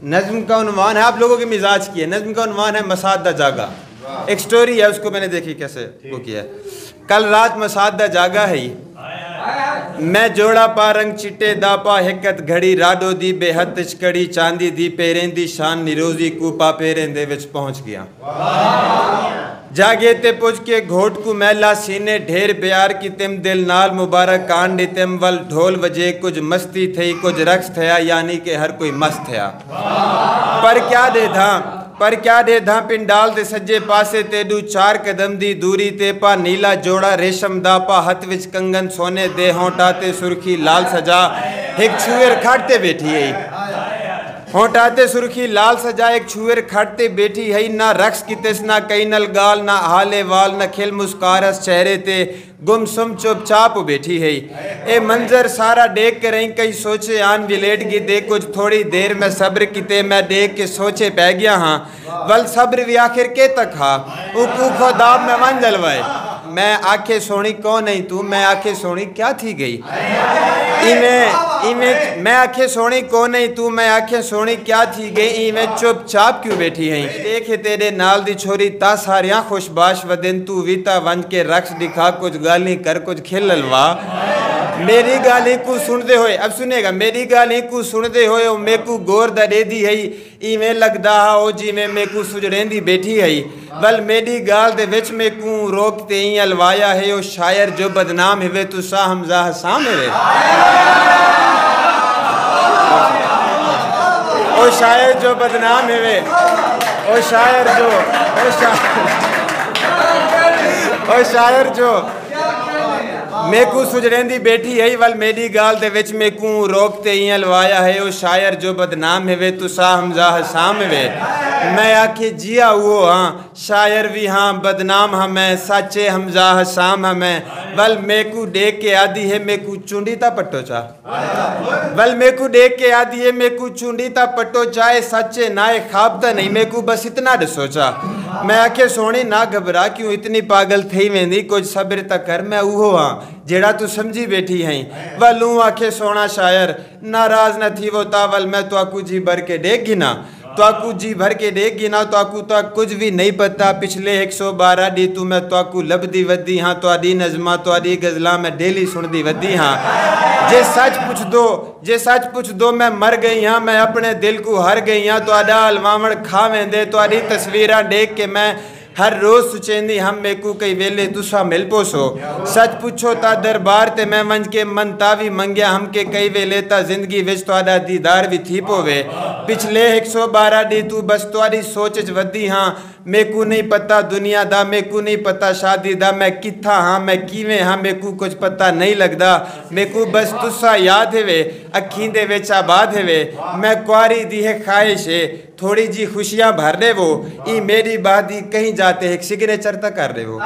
नज़्म का उन्वान है, आप लोगों के मिजाज की है। नज़्म का उन्वान है मसाद दा जागा। एक स्टोरी है, उसको मैंने देखी कैसे वो किया। कल रात मसाद दा जागा है, मैं जोड़ा पा रंग चिट्टे दा पा हिकत घड़ी राडो दी बेहद चकड़ी चांदी दी पेरें दी शान निरोजी कूपा पेरें दे विच पहुंच गया। जागे ते पुज के घोट को मैला सीने ढेर प्यार की तिम दिल नाल मुबारक कान दी तिम वल ढोल वजे कुछ मस्ती थई कुछ रक्स थया यानी कि हर कोई मस्त थया। पर क्या दे धा पिंडाल दे सज्जे पासे तेडू 4 कदम दी दूरी ते पा नीला जोड़ा रेशम दा पा हथ विच कंगन सोने दे होंठा ते सुर्खी लाल सजा एक छुएर खाटते बैठी है। होंठाते सुर्खी लाल सजा एक छुएर खाटते बैठी है। ना रक्स की तिस ना कई नल गाल ना हाले वाल ना खिल मुस्कारस चेहरे ते गुमसुम चुपचाप बैठी है। ए मंजर सारा देख कर रही कई सोचे आन विलेट की दे कुछ थोड़ी देर में सब्र किते मैं देख के सोचे पै गया हाँ वल सब्र भी आखिर के तक हा उकू खुदाब में मन जलवाए। मैं आखे सोनी कौन नहीं तू मैं आखे सोनी क्या थी गई इमें मैं आखे सोनी कौन नहीं तू मैं आखे सोनी क्या थी गई इमें चुपचाप क्यों बैठी है। देखे तेरे नाल दी छोरी ता सारियां खुशबाश वदिन तू वीता वंज के रक्स दिखा कुछ गाली कर कुछ खिलवा। मेरी गाली को सुनते होए अब सुनेगा मेरी गाली को सुनते होए मेकू गोर दे दी है इवें लगदा हा ओ जिवें मेकू सुजड़ेंदी बैठी है। बल मेरी गाल दे विच मेकू रोकते ही अलवाया है ओ शायर जो बदनाम है तू सा हमजा हसाम है ओ शायर जो बदनाम है ओ शायर जो मेकू सुजरेंदी बैठी है वल मेरी गाल दे विच मेकू रोकते ही अलवाया है ओ शायर जो बदनाम है वे तुसा हमजा हसाम है। मैं आखे जिया वो हाँ शायर भी हाँ बदनाम हाँ मैं सच्चे हमजा हसाम हाँ मैं वल मेकू देख के आदि है मेकू चुंडी ता पट्टो चा वल मेकू देख के आदि है मेकू चुंडी ता पट्टो चाहे सच्चे नाए खाब ता नहीं मेकू बस इतना ड सोचा। मैं आखे सोनी ना घबरा क्यों इतनी पागल थी वेंदी कुछ सब्र तक कर मैं उहो हाँ जेड़ा तू समझी बैठी है। वलू आखे सोना शायर नाराज न थी वो तावल मैं तो आकू जी भर के देगी ना तो आकू जी भर के देगी ना तो आकू तो कुछ भी नहीं पता पिछले 112 डी तू मैं तो आकू लभदी वदी हाँ तो आदि नज़मा तो आदि गजला मैं डेली सुनदी वदी हाँ। जे सच पूछ दो मैं मर गई हाँ मैं अपने दिल को हर गई हाँ तो आदा अलवावण खा वेंदे तो आदि तस्वीरां देख के मैं हर रोज सुचेंदी हम मेकू कई वेले तुसा मिल पोसो। सच पूछो ता दरबार ते मैं वंज के मन तावी मंगया हम के कई वेले ता जिंदगी विच तुहाडा दीदार भी थी पोवे। पिछले 112 डी तू बस तुहाडी सोच च वधी हाँ मेकू नहीं पता दुनिया दा मेकू नहीं पता शादी दा मैं किथा हाँ मैं किवें हाँ मेकू कुछ पता नहीं लगदा मेकू बस तुसा याद है वे अखीं दे विच आबाद है वे मैं कुआरी दी है ख्वाहिश है थोड़ी जी खुशियां भर दे वो ई मेरी बादी कहीं जाते एक सिग्नेचर तक कर दे वो।